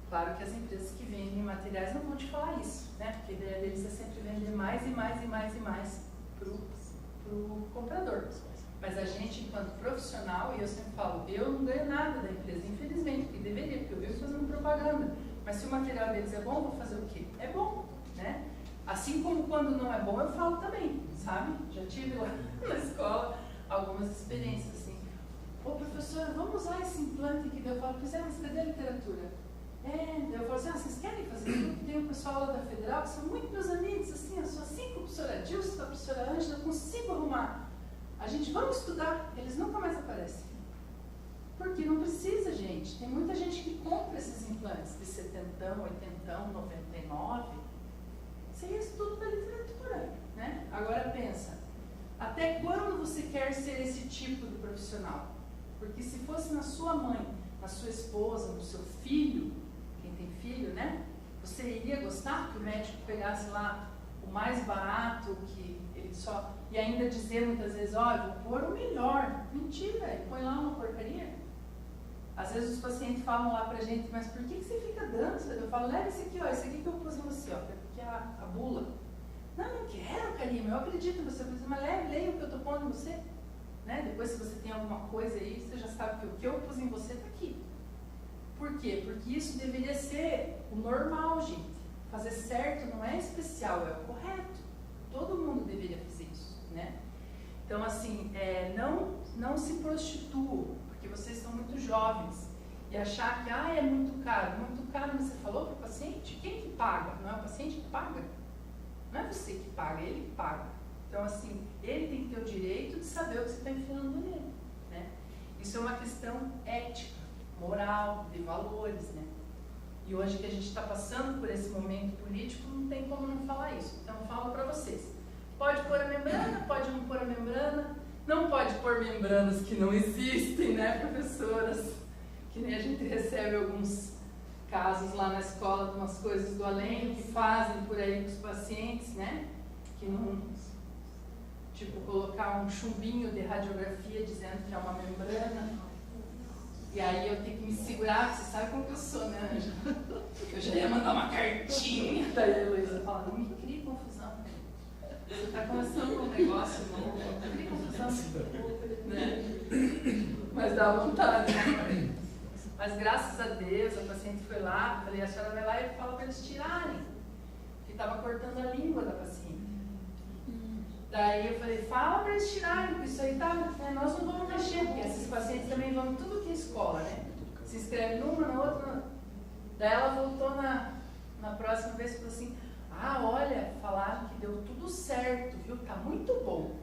Claro que as empresas que vendem materiais não vão te falar isso, né? Porque a ideia deles é sempre vender mais e mais e mais e mais para o comprador. Mas a gente, enquanto profissional, e eu sempre falo, eu não ganho nada da empresa, infelizmente, porque deveria, porque eu vivo fazendo propaganda. Mas se o material deles é bom, eu vou fazer o quê? É bom, né? Assim como quando não é bom, eu falo também, sabe? Já tive lá na escola algumas experiências assim. Ô professora, vamos usar esse implante aqui? Eu falo, pois é, mas cadê a literatura? Eu falo assim, vocês querem fazer tudo? Tem um pessoal lá da Federal que são muito meus amigos, assim, eu sou assim com a professora Dilson, com a professora Ângela, eu consigo arrumar. A gente, vamos estudar, eles nunca mais aparecem. Porque não precisa, gente. Tem muita gente que compra esses implantes de 70, 80, 99. Isso aí é estudo da literatura, né? Agora pensa, até quando você quer ser esse tipo de profissional? Porque se fosse na sua mãe, na sua esposa, no seu filho, quem tem filho, né? Você iria gostar que o médico pegasse lá o mais barato, que ele só... E ainda dizer muitas vezes, vou pôr o melhor. Mentira, ele põe lá uma porcaria. Às vezes os pacientes falam lá pra gente, mas por que você fica dando? Eu falo, leva esse aqui, esse aqui que eu pus em você, porque é a bula. Não quero, Karima, eu acredito em você, mas leia o que eu estou pondo em você. Né? Depois, se você tem alguma coisa aí, você já sabe que o que eu pus em você está aqui. Por quê? Porque isso deveria ser o normal, gente. Fazer certo não é especial, é o correto. Todo mundo deveria fazer isso, né? Então, assim, não se prostituam, porque vocês são muito jovens, e achar que, é muito caro, mas você falou para o paciente? Quem que paga? Não é o paciente que paga? Não é você que paga, ele que paga. Então, assim, ele tem que ter o direito de saber o que você está enfiando nele, né? Isso é uma questão ética, moral, de valores, né? E hoje que a gente está passando por esse momento político, não tem como não falar isso. Então, eu falo para vocês. Pode pôr a membrana, pode não pôr a membrana. Não pode pôr membranas que não existem, né, professoras? Que nem a gente recebe alguns casos lá na escola de umas coisas do além que fazem por aí com os pacientes, né? Que não... Tipo, colocar um chumbinho de radiografia dizendo que é uma membrana. E aí eu tenho que me segurar, você sabe como que eu sou, né, Ângela? Eu já ia mandar uma cartinha. Daí a Heloísa fala, não me crie confusão. Você está começando com um negócio novo, não crie confusão. Né? Mas dá vontade, né? Mas graças a Deus, a paciente foi lá, falei, a senhora vai lá e fala para eles tirarem. Que estava cortando a língua da paciente. Daí eu falei, fala para eles tirarem, porque isso aí tá, né, nós não vamos mexer, porque esses pacientes também vão tudo que é escola, né? Se inscreve numa, na outra. Daí ela voltou na próxima vez e falou assim, olha, falaram que deu tudo certo, viu? Tá muito bom.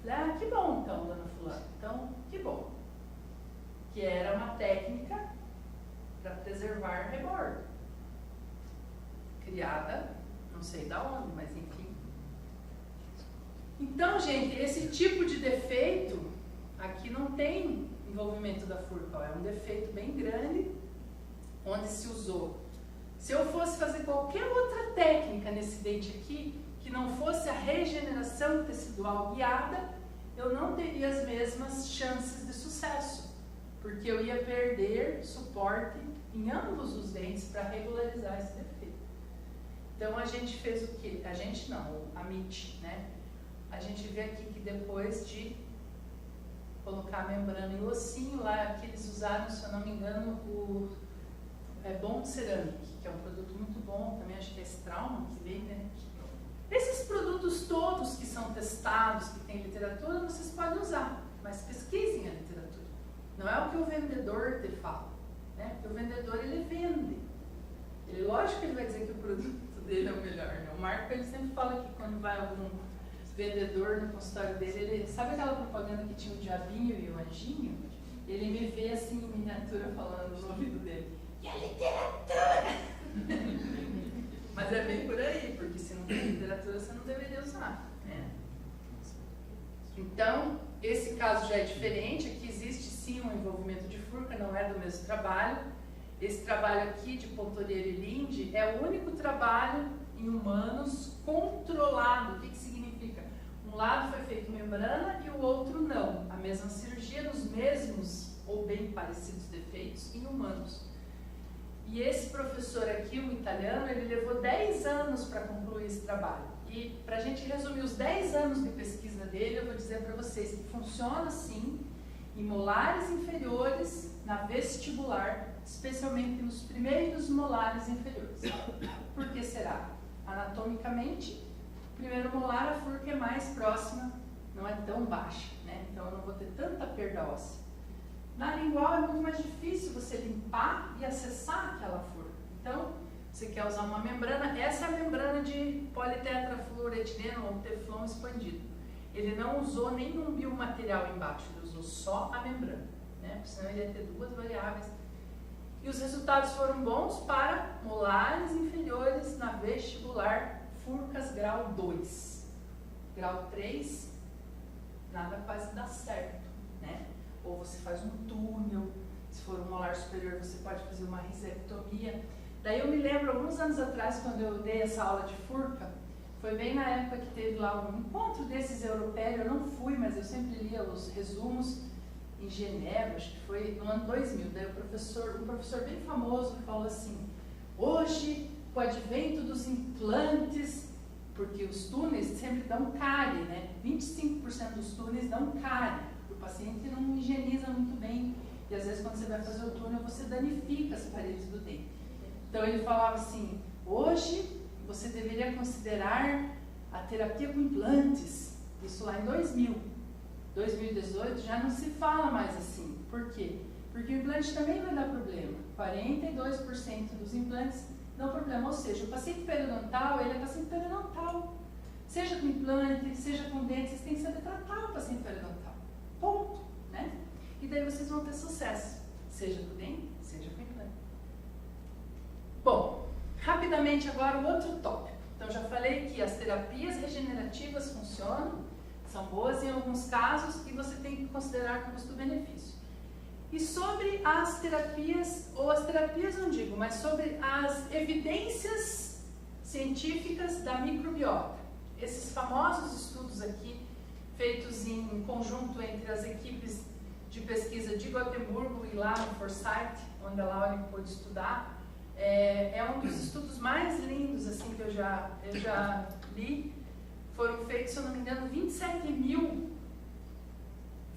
Falei, que bom então, dona fulana. Então, que bom. Que era uma técnica para preservar rebordo. Criada, não sei da onde, mas enfim. Então, gente, esse tipo de defeito, aqui não tem envolvimento da Furcal, é um defeito bem grande, onde se usou. Se eu fosse fazer qualquer outra técnica nesse dente aqui, que não fosse a regeneração tecidual guiada, eu não teria as mesmas chances de sucesso, porque eu ia perder suporte em ambos os dentes para regularizar esse defeito. Então, a gente fez o quê? A gente não, a MIT, né? A gente vê aqui que depois de colocar a membrana e o ossinho. Lá que eles usaram, se eu não me engano, o Bond Ceramic, que é um produto muito bom, também acho que é esse trauma que vem, né? Esses produtos todos que são testados, que tem literatura, vocês podem usar, mas pesquisem a literatura. Não é o que o vendedor te fala, né? Porque o vendedor, ele vende. Lógico que ele vai dizer que o produto dele é o melhor, né? O Marco, ele sempre fala que quando vai algum vendedor no consultório dele, ele sabe aquela propaganda que tinha o diabinho e o anjinho? Ele me vê assim em miniatura falando no ouvido dele, e a literatura? Mas é bem por aí, porque se não tem literatura, você não deveria usar, né? Então, esse caso já é diferente. Aqui existe sim um envolvimento de furca, não é do mesmo trabalho. Esse trabalho aqui de Pontorier e Linde é o único trabalho em humanos controlado. O que significa? Um lado foi feito membrana e o outro não. A mesma cirurgia nos mesmos ou bem parecidos defeitos em humanos. E esse professor aqui, o italiano, ele levou 10 anos para concluir esse trabalho. E para a gente resumir os 10 anos de pesquisa dele, eu vou dizer para vocês que funciona assim em molares inferiores, na vestibular, especialmente nos primeiros molares inferiores. Por que será? Anatomicamente, o primeiro molar, a furca é mais próxima, não é tão baixa, né? Então eu não vou ter tanta perda óssea. Na lingual é muito mais difícil você limpar e acessar aquela furca. Então, você quer usar uma membrana, essa é a membrana de politetrafluoretileno ou teflon expandido. Ele não usou nenhum biomaterial embaixo, ele usou só a membrana, né? Porque senão ele ia ter duas variáveis. E os resultados foram bons para molares inferiores na vestibular, furcas grau 2. Grau 3, nada quase dá certo, né? Ou você faz um túnel, se for um molar superior você pode fazer uma risectomia. Daí eu me lembro, alguns anos atrás, quando eu dei essa aula de furca, foi bem na época que teve lá um encontro desses europeus. Eu não fui, mas eu sempre lia os resumos em Genebra, acho que foi no ano 2000. Daí um professor bem famoso falou assim: hoje, com o advento dos implantes, porque os túneis sempre dão cárie, né? 25% dos túneis dão cárie. O paciente não higieniza muito bem. E às vezes quando você vai fazer o túnel, você danifica as paredes do dente. Então ele falava assim: hoje você deveria considerar a terapia com implantes. Isso lá em 2000. 2018 já não se fala mais assim. Por quê? Porque o implante também vai dar problema. 42% dos implantes dão problema. Ou seja, o paciente periodontal, ele é paciente periodontal. Seja com implante, seja com dente, vocês têm que saber tratar o paciente periodontal. Ponto, né? E daí vocês vão ter sucesso. Seja com dente, seja com implante. Bom, rapidamente agora o outro tópico. Então já falei que as terapias regenerativas funcionam, são boas em alguns casos e você tem que considerar custo-benefício. E sobre as terapias, ou as terapias não digo, mas sobre as evidências científicas da microbiota. Esses famosos estudos aqui, feitos em conjunto entre as equipes de pesquisa de Gotemburgo e lá no Forsyth, onde a Laura pôde estudar, é um dos estudos mais lindos assim, que eu já li. Foram feitos, se eu não me engano, 27.000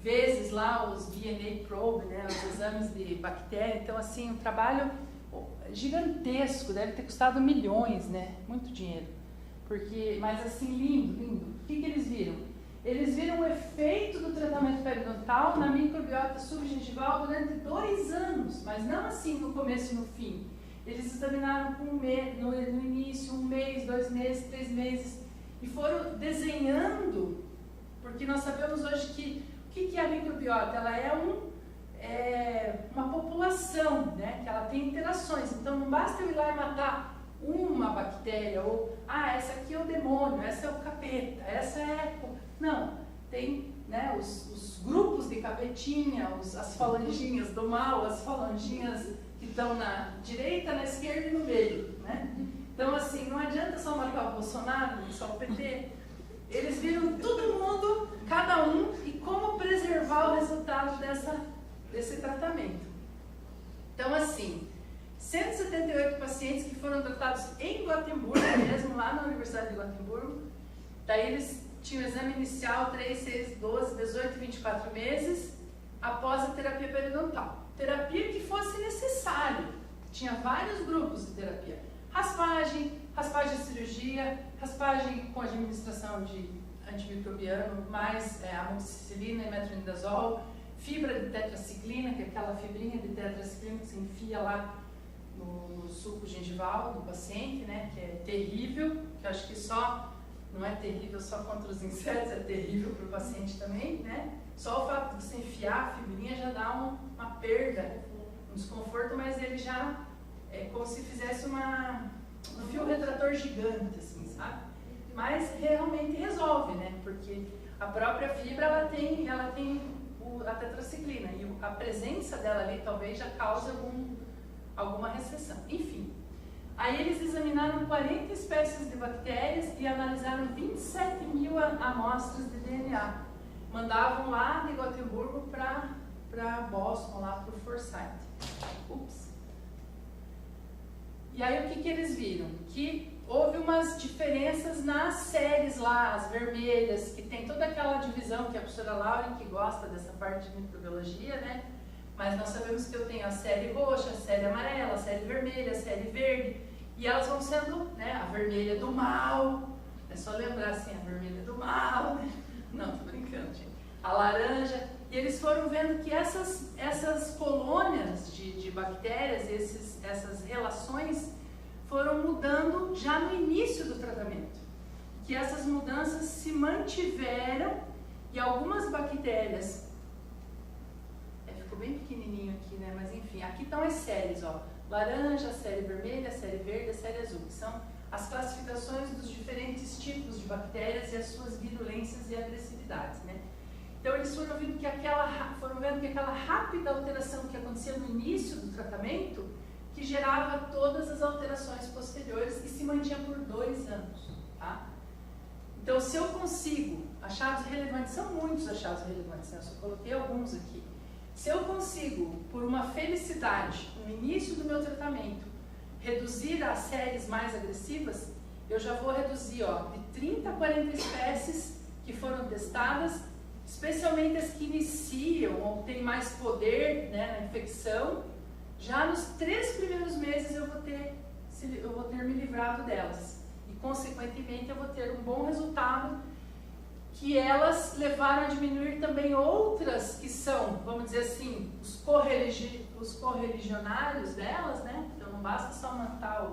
vezes lá os DNA probe, né, os exames de bactéria. Então, assim, um trabalho gigantesco, deve ter custado milhões, né, muito dinheiro. Mas assim, lindo, lindo. O que eles viram? Eles viram o efeito do tratamento periodontal na microbiota subgengival durante 2 anos, mas não assim no começo e no fim. Eles examinaram no início, 1 mês, 2 meses, 3 meses, e foram desenhando, porque nós sabemos hoje que o que é a microbiota? Ela é uma população, né? Que ela tem interações. Então não basta eu ir lá e matar uma bactéria, ou essa aqui é o demônio, essa é o capeta, essa é... Não, tem, né, os grupos de capetinha, as falanginhas do mal, as falanginhas que estão na direita, na esquerda e no meio, né? Então, assim, não adianta só matar o Bolsonaro, só o PT. Eles viram todo mundo, cada um, e como preservar o resultado desse tratamento. Então, assim, 178 pacientes que foram tratados em Gotemburgo, mesmo lá na Universidade de Gotemburgo. Daí eles tinham o exame inicial 3, 6, 12, 18 e 24 meses. após a terapia periodontal. Terapia que fosse necessário. Tinha vários grupos de terapia. Raspagem de cirurgia, raspagem com administração de antimicrobiano, mais amoxicilina e metronidazol, fibra de tetraciclina, que é aquela fibrinha de tetraciclina que você enfia lá no suco gengival do paciente, né, que é terrível, que eu acho que não é terrível só contra os insetos, é terrível para o paciente também, né? Só o fato de você enfiar a fibrinha já dá uma perda, um desconforto, mas ele já é como se fizesse um fio retrator gigante, assim, sabe? Mas realmente resolve, né? Porque a própria fibra, ela tem a tetraciclina e a presença dela ali talvez já cause alguma recessão. Enfim, aí eles examinaram 40 espécies de bactérias e analisaram 27 mil amostras de DNA. Mandavam lá de Gotemburgo para Boston, lá para o Forsyth. Ups. E aí o que eles viram? Que houve umas diferenças nas séries lá, as vermelhas, que tem toda aquela divisão que a professora Lauren, que gosta dessa parte de microbiologia, né? Mas nós sabemos que eu tenho a série roxa, a série amarela, a série vermelha, a série verde, e elas vão sendo, né, a vermelha do mal, é só lembrar assim, a vermelha do mal, né? Não, tô brincando, gente. A laranja, e eles foram vendo que essas colônias de bactérias, essas relações foram mudando já no início do tratamento. Que essas mudanças se mantiveram e algumas bactérias, ficou bem pequenininho aqui, né? Mas enfim, aqui estão as séries, ó. Laranja, série vermelha, série verde, série azul, que são as classificações dos diferentes tipos de bactérias e as suas virulências e agressividades, né? Então eles foram vendo que aquela rápida alteração que acontecia no início do tratamento, que gerava todas as alterações posteriores e se mantinha por 2 anos, tá? Então, se eu consigo, achados relevantes, são muitos achados relevantes, né? Eu só coloquei alguns aqui. Se eu consigo, por uma felicidade, no início do meu tratamento, reduzir as séries mais agressivas, eu já vou reduzir, ó, de 30 a 40 espécies que foram testadas, especialmente as que iniciam ou têm mais poder, né, na infecção. Já nos 3 primeiros meses eu vou ter me livrado delas e, consequentemente, eu vou ter um bom resultado, que elas levaram a diminuir também outras que são, vamos dizer assim, os correligionários delas, né? Então não basta só matar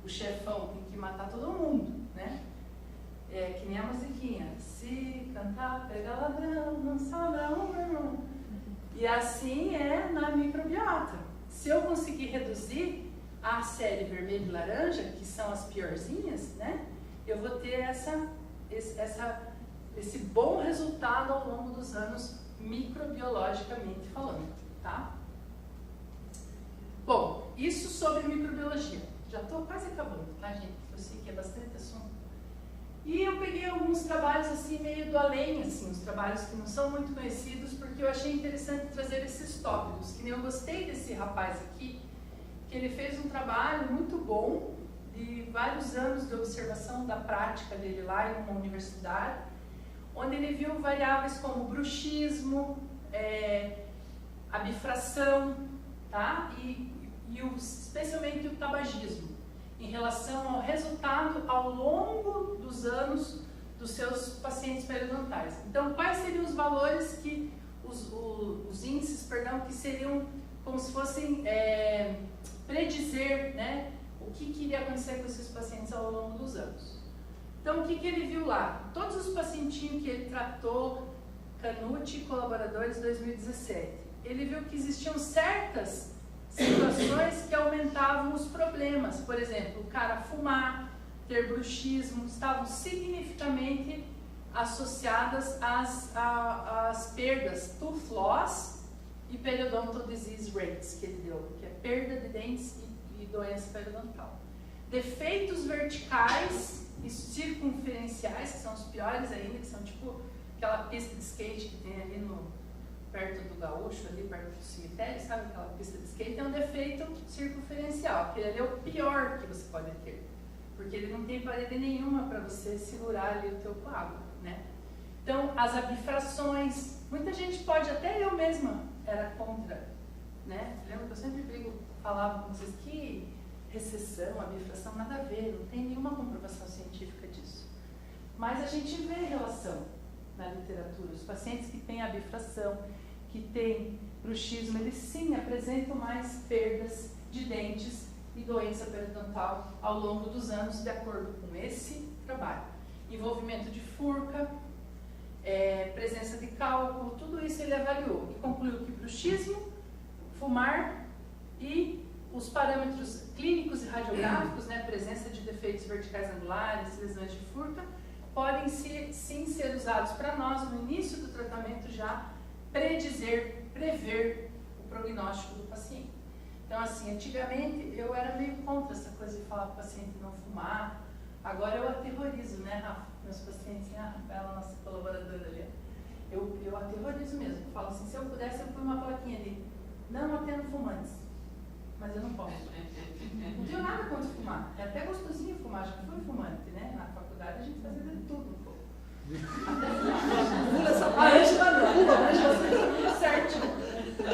o chefão, tem que matar todo mundo, né? É que nem a musiquinha, se cantar, pega ladrão, não sobra um irmão. E assim é na microbiota. Se eu conseguir reduzir a série vermelha e laranja, que são as piorzinhas, né? Eu vou ter esse bom resultado ao longo dos anos, microbiologicamente falando, tá? Bom, isso sobre microbiologia. Já estou quase acabando, tá, gente? Eu sei que é bastante assunto. E eu peguei alguns trabalhos assim, meio do além, assim, os trabalhos que não são muito conhecidos, porque eu achei interessante trazer esses tópicos. Que nem eu gostei desse rapaz aqui, que ele fez um trabalho muito bom, de vários anos de observação da prática dele lá em uma universidade, onde ele viu variáveis como bruxismo, a bifração, tá? Especialmente o tabagismo, em relação ao resultado ao longo dos anos dos seus pacientes periodontais. Então, quais seriam os valores que, os índices, perdão, que seriam como se fossem predizer, né, o que iria acontecer com esses pacientes ao longo dos anos. Então, o que ele viu lá? Todos os pacientinhos que ele tratou, Canuti e colaboradores, 2017, ele viu que existiam certas situações que aumentavam os problemas. Por exemplo, o cara fumar, ter bruxismo, estavam significativamente associadas às perdas tooth loss e periodontal disease rates que ele deu, que é perda de dentes e doença periodontal. Defeitos verticais e circunferenciais, que são os piores ainda, que são tipo aquela pista de skate que tem ali perto do Gaúcho, ali perto do cemitério, sabe aquela pista de skate? É um defeito circunferencial, aquele ali é o pior que você pode ter, porque ele não tem parede nenhuma para você segurar ali o teu coágulo, né? Então, as abifrações, Muita gente pode, até eu mesma era contra, né? Lembra que eu sempre falava com vocês que recessão, a bifração, nada a ver, não tem nenhuma comprovação científica disso. Mas a gente vê relação na literatura. Os pacientes que têm a bifração, que têm bruxismo, eles sim apresentam mais perdas de dentes e doença periodontal ao longo dos anos, de acordo com esse trabalho. Envolvimento de furca, presença de cálculo, tudo isso ele avaliou e concluiu que bruxismo, fumar e os parâmetros clínicos e radiográficos, né, presença de defeitos verticais angulares, lesões de furca, podem sim ser usados para nós, no início do tratamento, já prever o prognóstico do paciente. Então, assim, antigamente eu era meio contra essa coisa de falar para o paciente não fumar. Agora eu aterrorizo, né, Rafa? Meus pacientes, ela, nossa colaboradora ali, eu aterrorizo mesmo. Eu falo assim, se eu pudesse, eu ponho uma plaquinha ali, não atendo fumantes, mas eu não posso. Não tenho nada contra fumar, é até gostosinho fumar, já fui fumante, né? Na faculdade a gente fazia de tudo um pouco. A Ângela não, a Ângela fez tudo certo.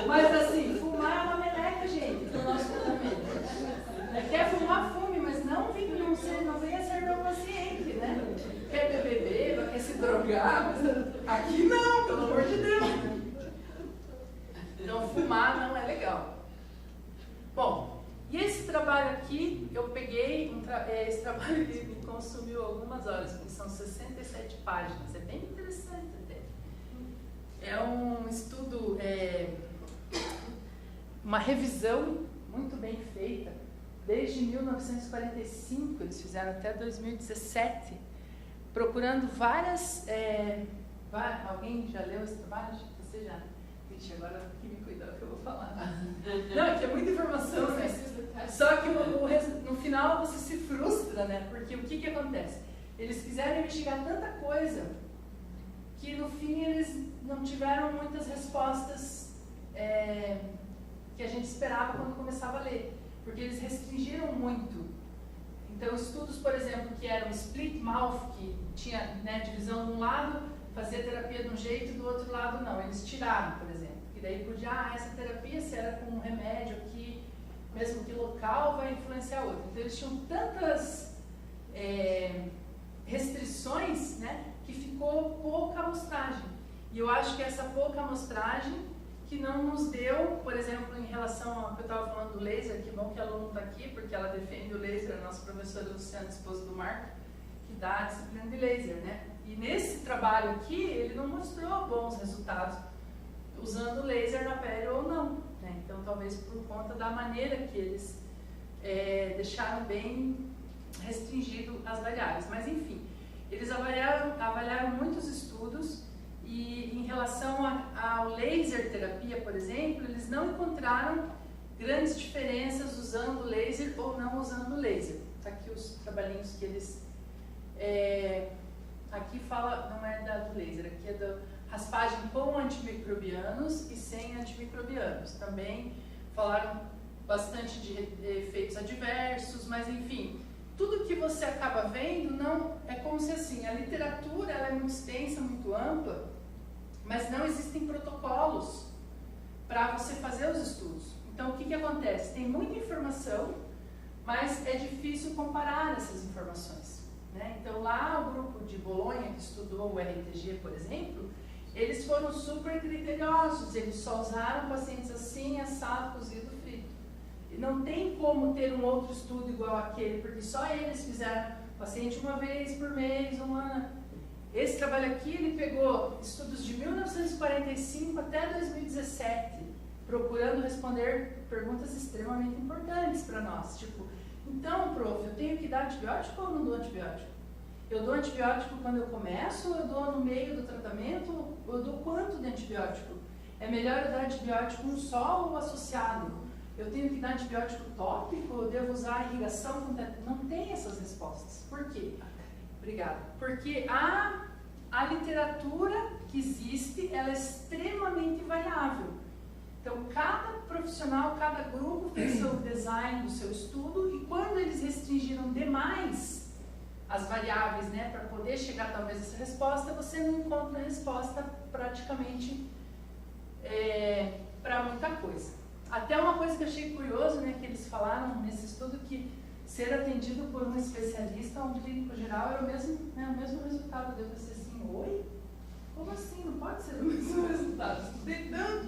Mas assim, fumar é uma meleca, gente, no nosso tratamento. Quer fumar, fume, mas não venha ser meu paciente, né? Quer beber, quer se drogar, mas aqui não, pelo amor de Deus. Então, fumar não é legal. Bom, e esse trabalho aqui, eu peguei, esse trabalho que me consumiu algumas horas, porque são 67 páginas, é bem interessante até. É um estudo, uma revisão muito bem feita, desde 1945, eles fizeram até 2017, procurando várias... alguém já leu esse trabalho? Você já? Vixe, agora que me cuidar o que eu vou falar. Não, é que é muita informação, né? Só que no final você se frustra, né? Porque o que acontece? Eles quiseram investigar tanta coisa que no fim eles não tiveram muitas respostas que a gente esperava quando começava a ler. Porque eles restringiram muito. Então, estudos, por exemplo, que eram split mouth, que tinha, né, divisão de um lado, fazia terapia de um jeito e do outro lado não. Eles tiraram, por exemplo. E daí podia, essa terapia, se era com um remédio aqui, mesmo que local, vai influenciar outro. Então, eles tinham tantas restrições, né, que ficou pouca amostragem. E eu acho que essa pouca amostragem que não nos deu, por exemplo, em relação ao que eu estava falando do laser, que bom que a Lu não está aqui, porque ela defende o laser, a nossa professora Luciana, esposa do Marco, que dá a disciplina de laser, né? E nesse trabalho aqui, ele não mostrou bons resultados usando laser na pele ou não, né? Então, talvez por conta da maneira que eles deixaram bem restringido as variáveis. Mas, enfim, eles avaliaram muitos estudos. E em relação ao laser terapia, por exemplo, eles não encontraram grandes diferenças usando laser ou não usando laser. Está aqui os trabalhinhos que eles... aqui fala, não é do laser, aqui é da raspagem com antimicrobianos e sem antimicrobianos. Também falaram bastante de efeitos adversos, mas enfim, tudo que você acaba vendo não é como se assim, a literatura ela é muito extensa, muito ampla, mas não existem protocolos para você fazer os estudos. Então, o que acontece? Tem muita informação, mas é difícil comparar essas informações, né? Então, lá o grupo de Bolonha, que estudou o RTG, por exemplo, eles foram super criteriosos, eles só usaram pacientes assim, assado, cozido, frito. E não tem como ter um outro estudo igual aquele, porque só eles fizeram paciente uma vez por mês, um ano. Esse trabalho aqui, ele pegou estudos de 1945 até 2017, procurando responder perguntas extremamente importantes para nós. Tipo, então, prof, eu tenho que dar antibiótico ou não dou antibiótico? Eu dou antibiótico quando eu começo, eu dou no meio do tratamento, eu dou quanto de antibiótico? É melhor eu dar antibiótico um só ou associado? Eu tenho que dar antibiótico tópico? Eu devo usar irrigação? Não tem essas respostas. Por quê? Obrigada. Porque a literatura que existe, ela é extremamente variável. Então, cada profissional, cada grupo fez seu design do seu estudo e quando eles restringiram demais as variáveis, né, para poder chegar talvez a essa resposta, você não encontra resposta praticamente para muita coisa. Até uma coisa que eu achei curioso, né, que eles falaram nesse estudo, que ser atendido por um especialista, um clínico geral, era o mesmo resultado. Eu pensei assim, oi? Como assim? Não pode ser o mesmo resultado? Estudei tanto,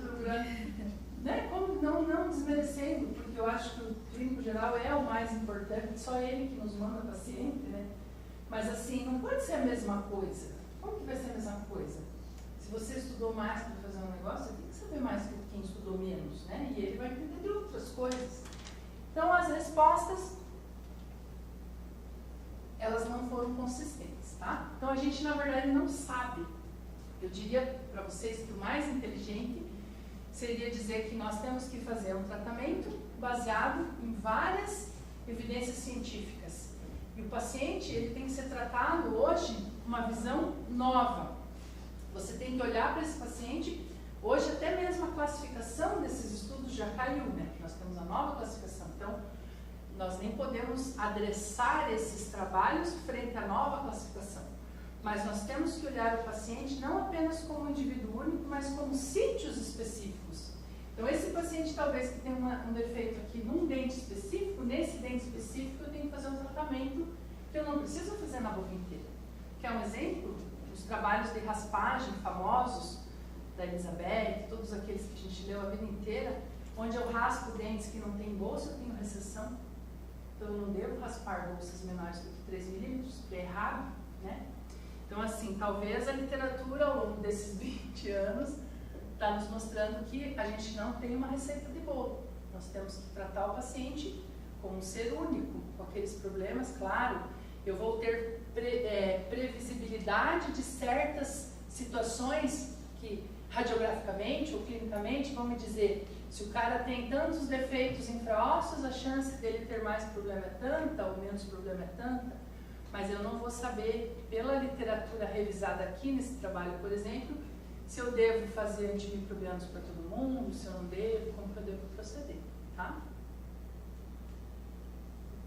né? Como não desmerecendo, porque eu acho que o clínico geral é o mais importante, só ele que nos manda paciente, né? Mas assim, não pode ser a mesma coisa. Como que vai ser a mesma coisa? Se você estudou mais para fazer um negócio, você tem que saber mais que quem estudou menos, né? E ele vai entender de outras coisas. Então, as respostas, elas não foram consistentes, tá? Então, a gente, na verdade, não sabe. Eu diria para vocês que o mais inteligente seria dizer que nós temos que fazer um tratamento baseado em várias evidências científicas. E o paciente, ele tem que ser tratado hoje uma visão nova. Você tem que olhar para esse paciente, hoje até mesmo a classificação desses estudos já caiu, né? Nós temos a nova classificação, então nós nem podemos adressar esses trabalhos frente à nova classificação. Mas nós temos que olhar o paciente não apenas como um indivíduo único, mas como sítios específicos. Então, esse paciente talvez que tem um defeito aqui num dente específico, nesse dente específico eu tenho que fazer um tratamento que eu não preciso fazer na boca inteira. Quer um exemplo? Os trabalhos de raspagem famosos da Elizabeth, todos aqueles que a gente leu a vida inteira, onde eu raspo dentes que não têm bolsa, eu tenho recessão. Então, eu não devo raspar bolsas menores do que 3 milímetros, que é errado, né? Então, assim, talvez a literatura ao longo desses 20 anos está nos mostrando que a gente não tem uma receita de bolo. Nós temos que tratar o paciente como um ser único, com aqueles problemas, claro. Eu vou ter previsibilidade de certas situações que, radiograficamente ou clinicamente, vão me dizer se o cara tem tantos defeitos infraósseos, a chance dele ter mais problema é tanta ou menos problema é tanta. Mas eu não vou saber, pela literatura revisada aqui nesse trabalho, por exemplo, se eu devo fazer antimicrobianos para todo mundo, se eu não devo, como que eu devo proceder, tá?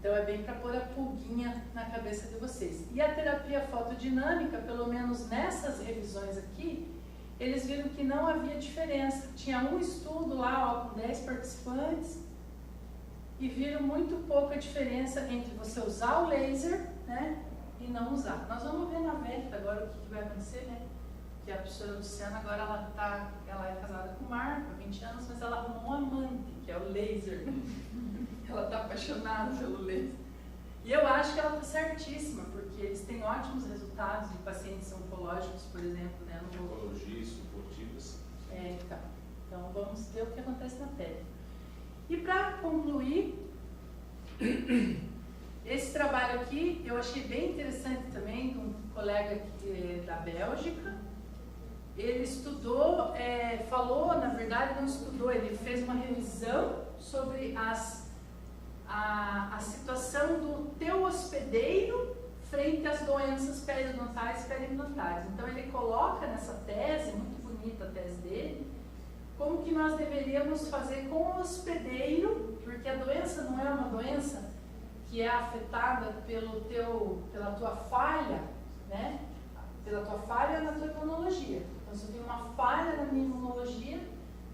Então é bem para pôr a pulguinha na cabeça de vocês. E a terapia fotodinâmica, pelo menos nessas revisões aqui, eles viram que não havia diferença. Tinha um estudo lá, ó, com 10 participantes, e viram muito pouca diferença entre você usar o laser, né, e não usar. Nós vamos ver na VETA agora o que vai acontecer, né? Que a professora Luciana agora ela é casada com o Marco há 20 anos, mas ela arrumou um amante, que é o laser. Ela está apaixonada pelo laser. E eu acho que ela está certíssima, porque eles têm ótimos resultados de pacientes oncológicos, por exemplo, né? Oncologia, suportivas. Então vamos ver o que acontece na pele. E para concluir, esse trabalho aqui eu achei bem interessante também, de um colega da Bélgica. Ele estudou, falou, na verdade não estudou, ele fez uma revisão sobre a situação do teu hospedeiro frente às doenças periodontais e periimplantares. Então ele coloca nessa tese, muito bonita a tese dele, como que nós deveríamos fazer com o hospedeiro, porque a doença não é uma doença que é afetada pela tua falha, né? Pela tua falha na tua imunologia. Então, se eu tenho uma falha na minha imunologia,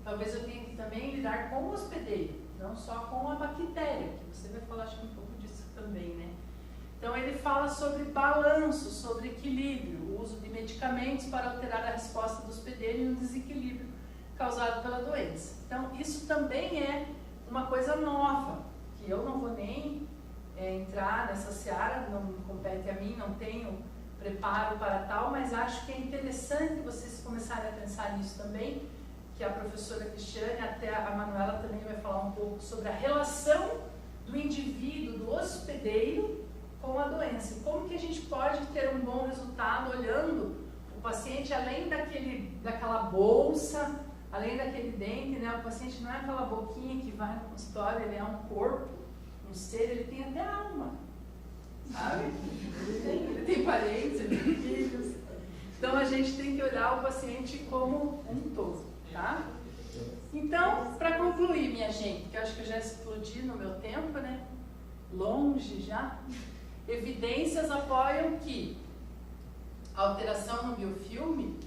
talvez eu tenha que também lidar com o hospedeiro, não só com a bactéria, que você vai falar acho que um pouco disso também, né? Então, ele fala sobre balanço, sobre equilíbrio, o uso de medicamentos para alterar a resposta do hospedeiro e um desequilíbrio causado pela doença. Então, isso também é uma coisa nova, que eu não vou nem entrar nessa seara, não compete a mim, não tenho preparo para tal, mas acho que é interessante vocês começarem a pensar nisso também, que a professora Cristiane, até a Manuela também vai falar um pouco sobre a relação do indivíduo, do hospedeiro, com a doença. Como que a gente pode ter um bom resultado olhando o paciente além daquela bolsa, além daquele dente, né? O paciente não é aquela boquinha que vai no consultório, ele é um corpo, um ser, ele tem até alma, sabe? Ele tem parentes, ele tem filhos. Então a gente tem que olhar o paciente como um todo, tá? Então, para concluir, minha gente, que eu acho que eu já explodi no meu tempo, né? Longe já. Evidências apoiam que a alteração no biofilme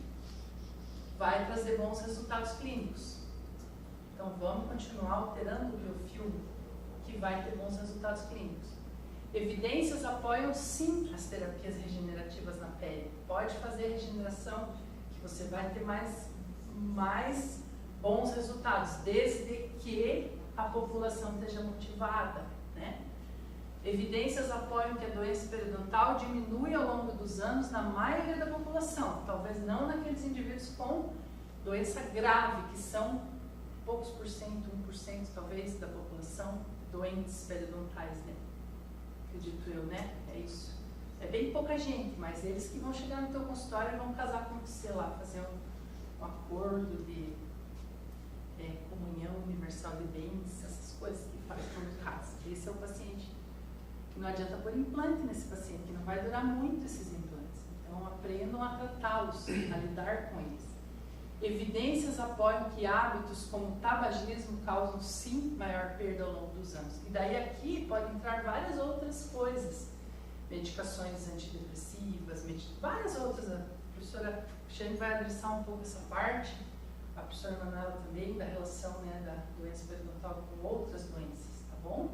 vai trazer bons resultados clínicos. Então, vamos continuar alterando o biofilme, que vai ter bons resultados clínicos. Evidências apoiam, sim, as terapias regenerativas na pele. Pode fazer regeneração, que você vai ter mais bons resultados, desde que a população esteja motivada, né? Evidências apoiam que a doença periodontal diminui ao longo dos anos na maioria da população, talvez não naqueles indivíduos com doença grave, que são poucos por cento, 1% talvez da população doentes periodontais, né? Acredito eu, né? É isso. É bem pouca gente, mas eles que vão chegar no teu consultório e vão casar com você lá, fazer um acordo de comunhão universal de bens, essas coisas que faz por casa. Esse é o paciente. Não adianta pôr implante nesse paciente, que não vai durar muito esses implantes. Então, aprendam a tratá-los, a lidar com eles. Evidências apoiam que hábitos como tabagismo causam, sim, maior perda ao longo dos anos. E daí aqui podem entrar várias outras coisas. Medicações antidepressivas, várias outras. A professora Cristiane vai adressar um pouco essa parte, a professora Manuela também, da relação, né, da doença periodontal com outras doenças, tá bom?